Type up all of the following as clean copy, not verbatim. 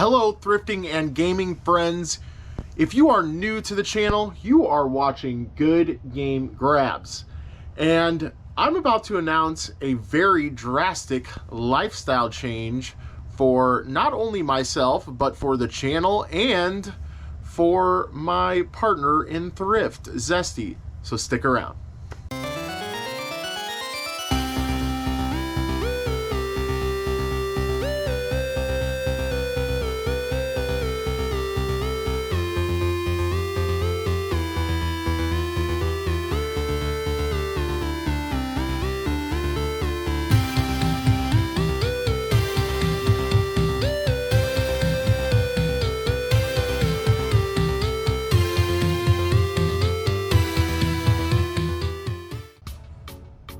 Hello, thrifting and gaming friends. If you are new to the channel, you are watching Good Game Grabs. And I'm about to announce a very drastic lifestyle change for not only myself, but for the channel and for my partner in thrift, Zesty. So stick around.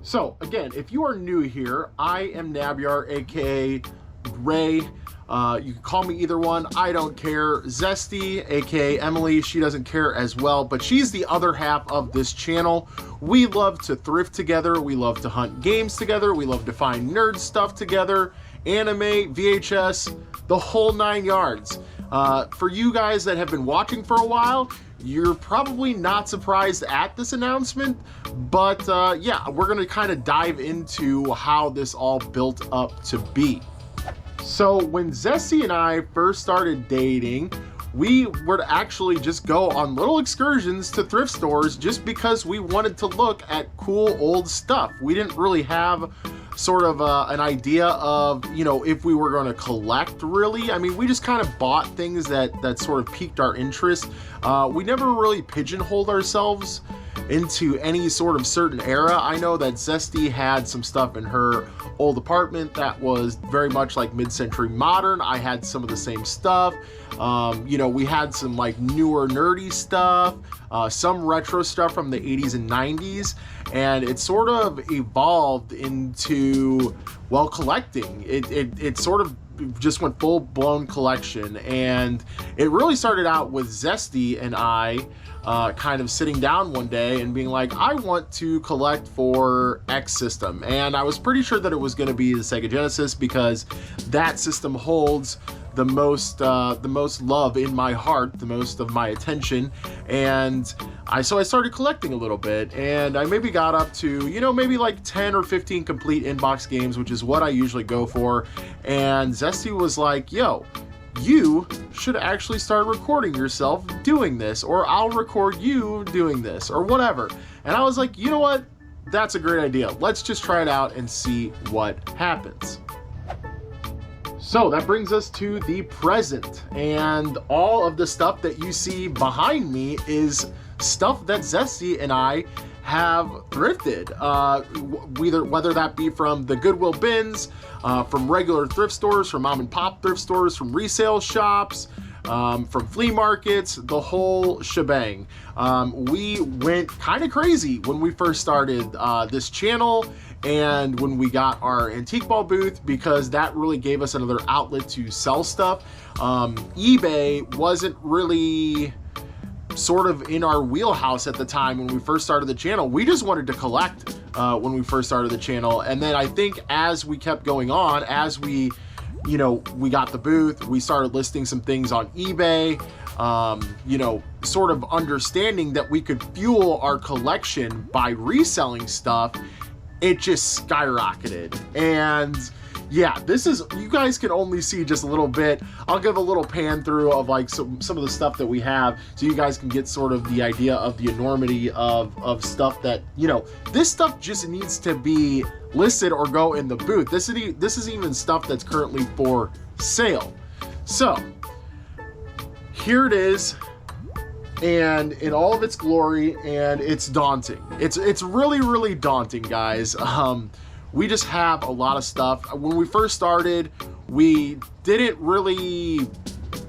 So again, if you are new here, I am Nabyar, aka Ray. You can call me either one, I don't care. Zesty, aka Emily, she doesn't care as well, but she's the other half of this channel. We love to thrift together, we love to hunt games together, we love to find nerd stuff together, anime, VHS, the whole 9 yards. For you guys that have been watching for a while, you're probably not surprised at this announcement, but yeah, we're gonna kind of dive into how this all built up to be. So when Zesty and I first started dating, we would actually just go on little excursions to thrift stores just because we wanted to look at cool old stuff. We didn't really have sort of an idea of, you know, if we were going to collect really. I mean, we just kind of bought things that sort of piqued our interest. We never really pigeonholed ourselves into any sort of certain era. I know that Zesty had some stuff in her old apartment that was very much like mid-century modern. I had some of the same stuff. You know, we had some like newer nerdy stuff, some retro stuff from the 80s and 90s, and it sort of evolved into, well, collecting. It sort of just went full-blown collection, and it really started out with Zesty and I kind of sitting down one day and being like, I want to collect for X system. And I was pretty sure that it was going to be the Sega Genesis because that system holds the most love in my heart, the most of my attention. And so I started collecting a little bit, and I maybe got up to, you know, maybe like 10 or 15 complete inbox games, which is what I usually go for. And Zesty was like, yo, you should actually start recording yourself doing this, or I'll record you doing this, or whatever. And I was like, you know what? That's a great idea. Let's just try it out and see what happens. So that brings us to the present, and all of the stuff that you see behind me is stuff that Zesty and I have thrifted, whether that be from the Goodwill bins, from regular thrift stores, from mom and pop thrift stores, from resale shops, from flea markets, the whole shebang. We went kind of crazy when we first started this channel, and when we got our antique ball booth, because that really gave us another outlet to sell stuff. eBay wasn't really sort of in our wheelhouse at the time when we first started the channel. We just wanted to collect when we first started the channel. And then I think as we kept going on, as we, you know, we got the booth, we started listing some things on eBay, you know, sort of understanding that we could fuel our collection by reselling stuff. It just skyrocketed. And yeah, this is, you guys can only see just a little bit. I'll give a little pan through of like some of the stuff that we have, so you guys can get sort of the idea of the enormity of stuff that, you know, this stuff just needs to be listed or go in the booth. This is even stuff that's currently for sale. So here it is, and in all of its glory, and it's daunting. It's really, really daunting, guys. We just have a lot of stuff. When we first started, we didn't really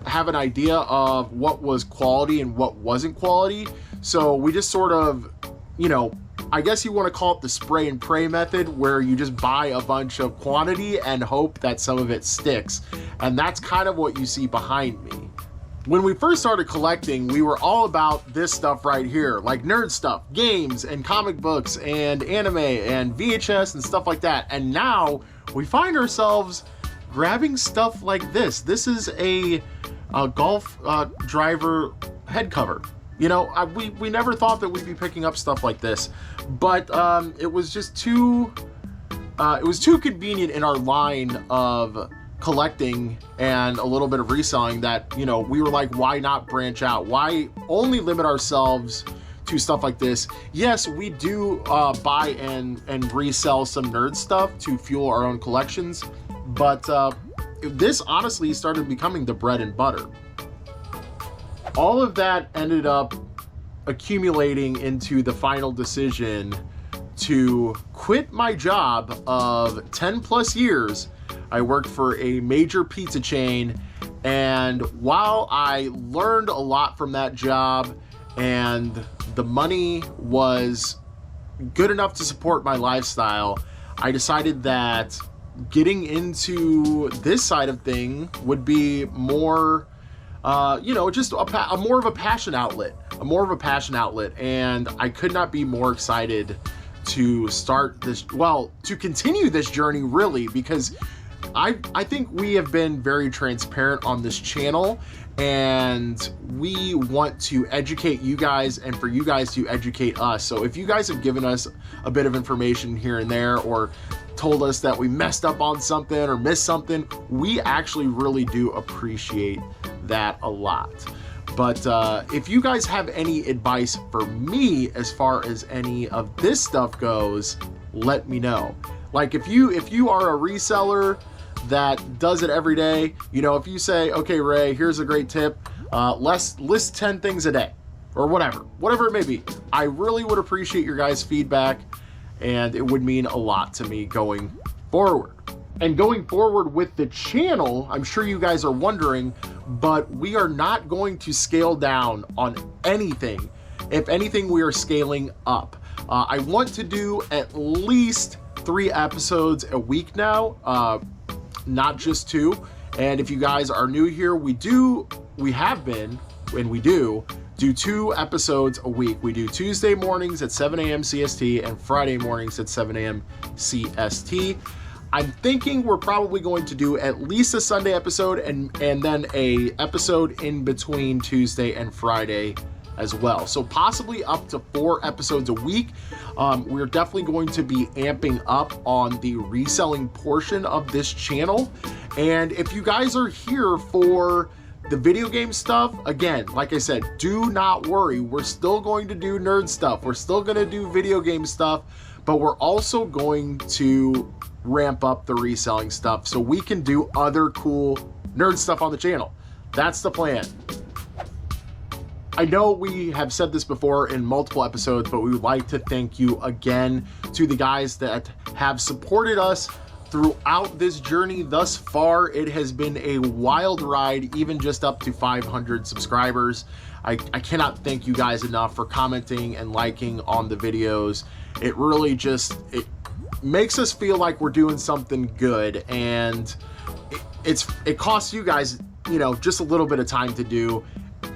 have an idea of what was quality and what wasn't quality. So we just sort of, you know, I guess you want to call it the spray and pray method, where you just buy a bunch of quantity and hope that some of it sticks. And that's kind of what you see behind me. When we first started collecting, we were all about this stuff right here, like nerd stuff, games and comic books and anime and VHS and stuff like that. And now we find ourselves grabbing stuff like this. This is a golf driver head cover. You know, we never thought that we'd be picking up stuff like this, but it was just too convenient in our line of collecting and a little bit of reselling that, you know, we were like, why not branch out? Why only limit ourselves to stuff like this? Yes, we do buy and resell some nerd stuff to fuel our own collections, but this honestly started becoming the bread and butter. All of that ended up accumulating into the final decision to quit my job of 10 plus years. I worked for a major pizza chain, and while I learned a lot from that job and the money was good enough to support my lifestyle, I decided that getting into this side of thing would be more you know, just a more of a passion outlet, and I could not be more excited to start this, well, to continue this journey really, because I think we have been very transparent on this channel, and we want to educate you guys and for you guys to educate us. So if you guys have given us a bit of information here and there, or told us that we messed up on something or missed something, we actually really do appreciate that a lot. But if you guys have any advice for me as far as any of this stuff goes, let me know. Like if you are a reseller that does it every day, you know, if you say, okay, Ray, here's a great tip, list 10 things a day or whatever it may be, I really would appreciate your guys' feedback, and it would mean a lot to me going forward. And going forward with the channel, I'm sure you guys are wondering, but we are not going to scale down on anything. If anything, we are scaling up. I want to do at least 3 episodes a week now, not just 2. And if you guys are new here, we do 2 episodes a week. We do Tuesday mornings at 7 a.m. CST and Friday mornings at 7 a.m. CST. I'm thinking we're probably going to do at least a Sunday episode and then a episode in between Tuesday and Friday as well. So possibly up to 4 episodes a week. We're definitely going to be amping up on the reselling portion of this channel. And if you guys are here for the video game stuff, again, like I said, do not worry. We're still going to do nerd stuff. We're still going to do video game stuff, but we're also going to ramp up the reselling stuff so we can do other cool nerd stuff on the channel. That's the plan. I know we have said this before in multiple episodes, but we would like to thank you again to the guys that have supported us throughout this journey thus far. It has been a wild ride, even just up to 500 subscribers. I cannot thank you guys enough for commenting and liking on the videos. It really just, it makes us feel like we're doing something good, and it costs you guys, you know, just a little bit of time to do.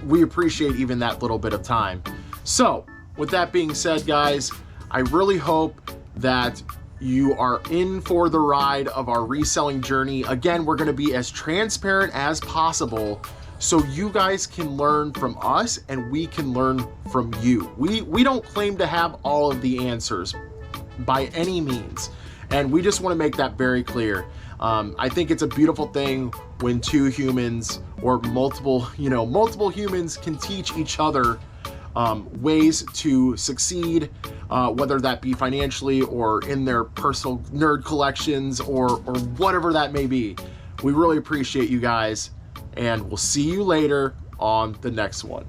We appreciate even that little bit of time. So with that being said, guys, I really hope that you are in for the ride of our reselling journey. Again, we're going to be as transparent as possible so you guys can learn from us and we can learn from you. We don't claim to have all of the answers by any means, and we just want to make that very clear. I think it's a beautiful thing when 2 humans or multiple humans can teach each other ways to succeed, whether that be financially or in their personal nerd collections or whatever that may be. We really appreciate you guys, and we'll see you later on the next one.